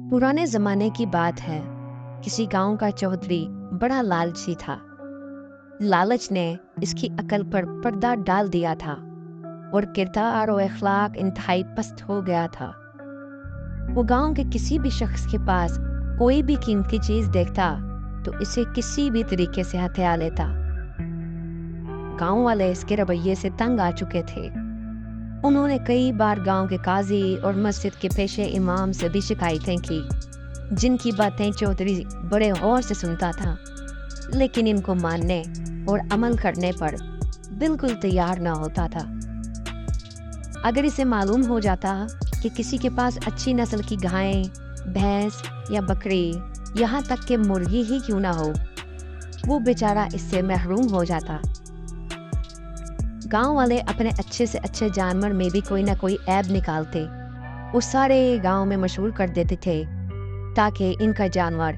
पुराने जमाने की बात है। किसी गांव का चौधरी बड़ा लालची था। लालच ने इसकी अकल पर पर्दा डाल दिया था और किरदार और अखलाक इंतहाई पस्त हो गया था। वो गांव के किसी भी शख्स के पास कोई भी कीमती चीज देखता तो इसे किसी भी तरीके से हथिया लेता। गांव वाले इसके रवैये से तंग आ चुके थे। उन्होंने कई बार गांव के काजी और मस्जिद के पेशे इमाम से भी शिकायतें की, जिनकी बातें चौधरी बड़े गौर से सुनता था, लेकिन इनको मानने और अमल करने पर बिल्कुल तैयार ना होता था। अगर इसे मालूम हो जाता कि किसी के पास अच्छी नस्ल की गाय, भैंस या बकरी, यहाँ तक कि मुर्गी ही क्यों ना हो, वो बेचारा इससे महरूम हो जाता। गांव वाले अपने अच्छे से अच्छे जानवर में भी कोई ना कोई ऐब निकालते, वो सारे गांव में मशहूर कर देते थे ताकि इनका जानवर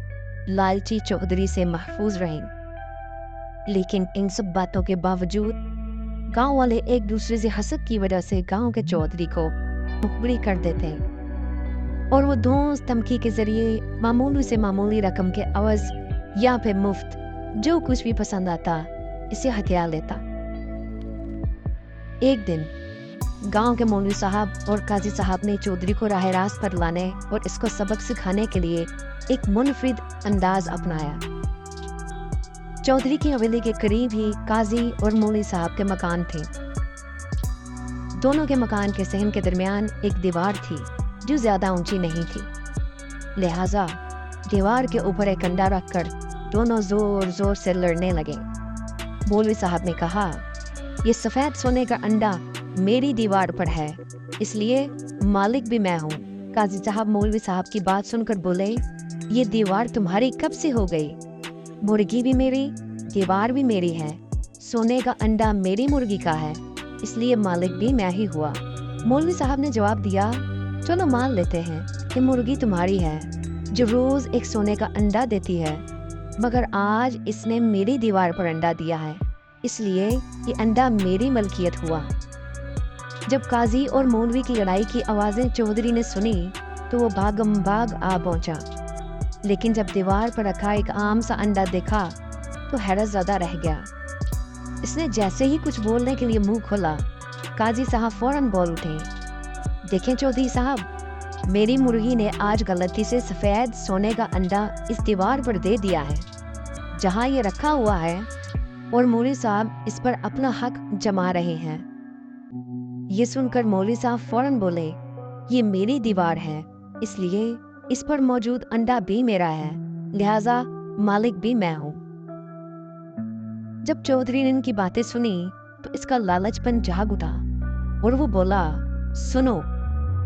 लालची चौधरी से महफूज रहे। लेकिन इन सब बातों के बावजूद गांव वाले एक दूसरे से हसद की वजह से गांव के चौधरी को मुखबिरी कर देते और वो दोस्त धमकी के जरिए मामूली से मामूली रकम के अवज या फिर मुफ्त जो कुछ भी पसंद आता इसे हथिया लेता। एक दिन गांव के मौलवी साहब और काजी साहब ने चौधरी को राह रास्त पर लाने और इसको सबक सिखाने के लिए एक मुनफरिद अंदाज अपनाया। चौधरी की हवेली के करीब ही काजी और मौलवी साहब के मकान थे। दोनों के मकान के सहन के दरमियान एक दीवार थी जो ज्यादा ऊंची नहीं थी, लिहाजा दीवार के ऊपर एक अंडा रखकर दोनों जोर जोर से लड़ने लगे। मौलवी साहब ने कहा, ये सफेद सोने का अंडा मेरी दीवार पर है, इसलिए मालिक भी मैं हूँ। काजी साहब मौलवी साहब की बात सुनकर बोले, ये दीवार तुम्हारी कब से हो गई? मुर्गी भी मेरी, दीवार भी मेरी है। सोने का अंडा मेरी मुर्गी का है, इसलिए मालिक भी मैं ही हुआ। मौलवी साहब ने जवाब दिया, चलो मान लेते हैं कि मुर्गी तुम्हारी है जो रोज एक सोने का अंडा देती है, मगर आज इसने मेरी दीवार पर अंडा दिया है, इसलिए ये अंडा मेरी मलकियत हुआ। जब काजी और मौलवी की लड़ाई की आवाजें चौधरी ने सुनी तो वो भागम भाग आ पहुंचा, लेकिन जब दीवार पर रखा एक आम सा अंडा देखा तो हैरत ज़्यादा रह गया। इसने जैसे ही कुछ बोलने के लिए मुंह खोला, काजी साहब फौरन बोल उठे, देखें चौधरी साहब, मेरी मुर्गी ने आज गलती से सफ़ेद सोने का अंडा इस दीवार पर दे दिया है जहां ये रखा हुआ है, और मौलवी साहब इस पर अपना हक जमा रहे हैं। ये सुनकर मौलवी साहब फौरन बोले, ये मेरी दीवार है, इसलिए इस पर मौजूद अंडा भी मेरा है, लिहाजा मालिक भी मैं हूँ। जब चौधरी ने इनकी बातें सुनी तो इसका लालचपन जाग उठा और वो बोला, सुनो,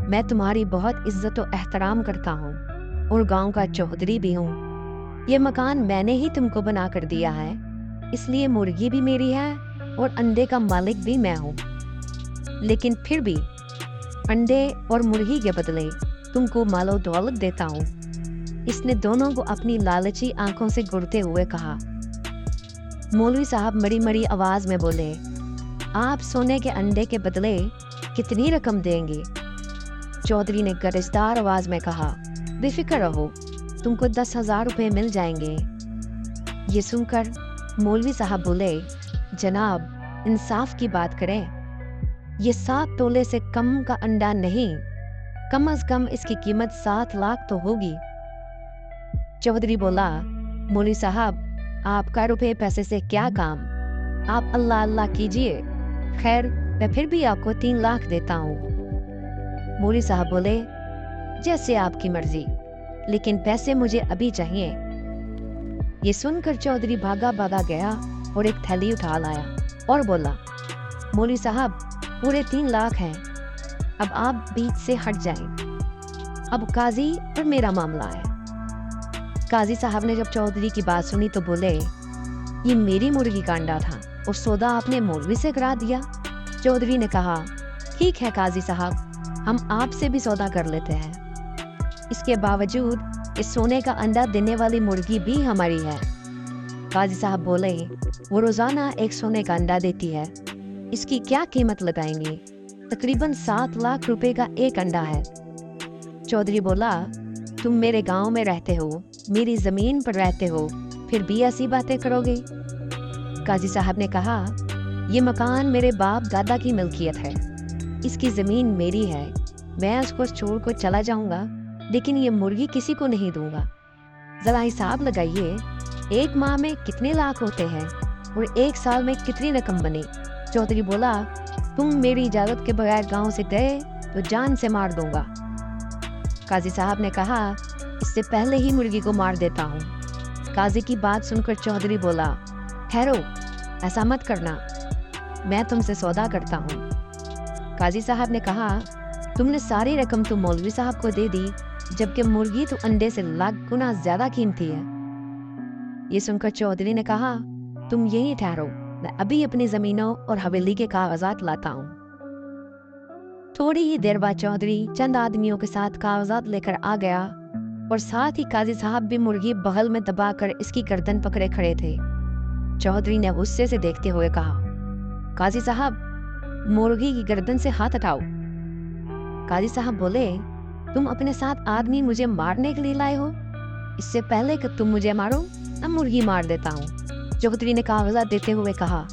मैं तुम्हारी बहुत इज्जत और एहतराम करता हूँ और गांव का चौधरी भी हूँ। ये मकान मैंने ही तुमको बना कर दिया है, इसलिए मुर्गी भी मेरी है और अंडे का मालिक भी मैं हूँ। लेकिन फिर भी अंडे और मुर्गी के बदले तुमको मालो दौलत देता हूँ। इसने दोनों को अपनी लालची आंखों से घूरते हुए कहा। मौलवी साहब मरी मरी आवाज में बोले, आप सोने के अंडे के बदले कितनी रकम देंगे? चौधरी ने गरजदार आवाज में कहा, बेफिक्र रहो, तुमको 10,000 रुपये मिल जाएंगे। ये सुनकर मौलवी साहब बोले, जनाब इंसाफ की बात करें, ये 7 तोले से कम का अंडा नहीं, कम से कम इसकी कीमत 7 लाख तो होगी। चौधरी बोला, मौलवी साहब आपका रुपए पैसे से क्या काम, आप अल्लाह अल्लाह कीजिए, खैर मैं फिर भी आपको 3 लाख देता हूँ। मौलवी साहब बोले, जैसे आपकी मर्जी, लेकिन पैसे मुझे अभी चाहिए। ये सुनकर चौधरी भागा भागा गया और एक थैली उठा लाया और बोला, मौलवी साहब पूरे 3 लाख हैं, अब आप बीच से हट जाएं। अब काजी और मेरा मामला है। काजी साहब ने जब चौधरी की बात सुनी तो बोले, ये मेरी मुर्गी का अंडा था और सौदा आपने मौलवी से करा दिया। चौधरी ने कहा, ठीक है काजी साहब, हम आपसे भी सौदा कर लेते हैं, इसके बावजूद इस सोने का अंडा देने वाली मुर्गी भी हमारी है। काजी साहब बोले, वो रोजाना एक सोने का अंडा देती है, इसकी क्या कीमत लगाएंगे? तकरीबन 7 लाख रुपए का एक अंडा है। चौधरी बोला, तुम मेरे गांव में रहते हो, मेरी जमीन पर रहते हो, फिर भी ऐसी बातें करोगे? काजी साहब ने कहा, ये मकान मेरे बाप दादा की मिल्कियत है, इसकी जमीन मेरी है, मैं उसको छोड़ कर चला जाऊंगा, लेकिन ये मुर्गी किसी को नहीं दूंगा। जरा हिसाब लगाइए, एक माह में कितने लाख होते हैं और एक साल में कितनी रकम बनी। चौधरी बोला, तुम मेरी इजाजत के बगैर गांव से गए तो जान से मार दूंगा। काजी साहब ने कहा, इससे पहले ही मुर्गी को मार देता हूँ। काजी की बात सुनकर चौधरी बोला, ठहरो, ऐसा मत करना, मैं तुमसे सौदा करता हूँ। काजी साहब ने कहा, तुमने सारी रकम तो मौलवी साहब को दे दी, जबकि मुर्गी तो अंडे से लाख गुना ज्यादा कीमती है। ये सुनकर चौधरी ने कहा, तुम यहीं ठहरो, मैं अभी अपनी जमीनों और हवेली के कागजात लाता हूँ। थोड़ी ही देर बाद चौधरी चंद आदमियों के साथ कागजात लेकर आ गया और साथ ही काजी साहब भी मुर्गी बगल में दबाकर इसकी गर्दन पकड़े खड़े थे। चौधरी ने गुस्से से देखते हुए कहा, काजी साहब, मुर्गी की गर्दन से हाथ हटाओ। काजी साहब बोले, तुम अपने साथ आदमी मुझे मारने के लिए लाए हो? इससे पहले कि तुम मुझे मारो, मैं मुर्गी मार देता हूँ। चौधरी ने कागजात देते हुए कहा,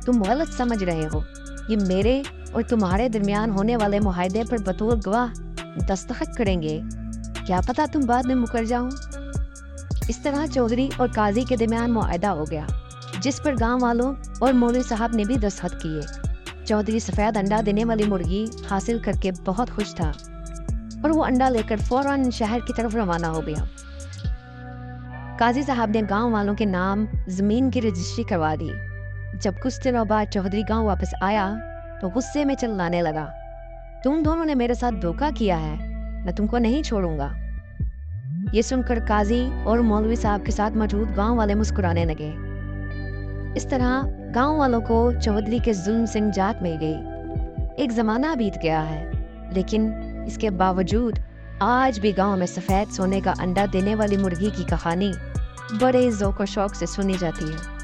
तुम गलत समझ रहे हो, ये मेरे और तुम्हारे दरमियान होने वाले मुआहदे पर बतौर गवाह दस्तखत करेंगे, क्या पता तुम बाद में मुकर जाओ। इस तरह चौधरी और काजी के दरमियान मुआहदा हो गया, जिस पर गांव वालों और मौलवी साहब ने भी दस्तखत किए। चौधरी सफेद अंडा देने वाली मुर्गी हासिल करके बहुत खुश था और वो अंडा लेकर फौरन शहर की तरफ रवाना हो गया। काजी साहब ने गांव वालों के नाम जमीन की रजिस्ट्री करवा दी। जब कुछ दिनों बाद चौधरी गांव वापस आया तो गुस्से में चिल्लाने लगा, तुम दोनों ने मेरे साथ धोखा किया है, मैं तुमको नहीं छोड़ूंगा। ये सुनकर काजी और मौलवी साहब के साथ मौजूद गांव वाले मुस्कुराने लगे। इस तरह गांव वालों को चौधरी के जुल्म से निजात मिल गई। एक जमाना बीत गया है, लेकिन इसके बावजूद आज भी गांव में सफेद सोने का अंडा देने वाली मुर्गी की कहानी बड़े ज़ौक़ और शौक से सुनी जाती है।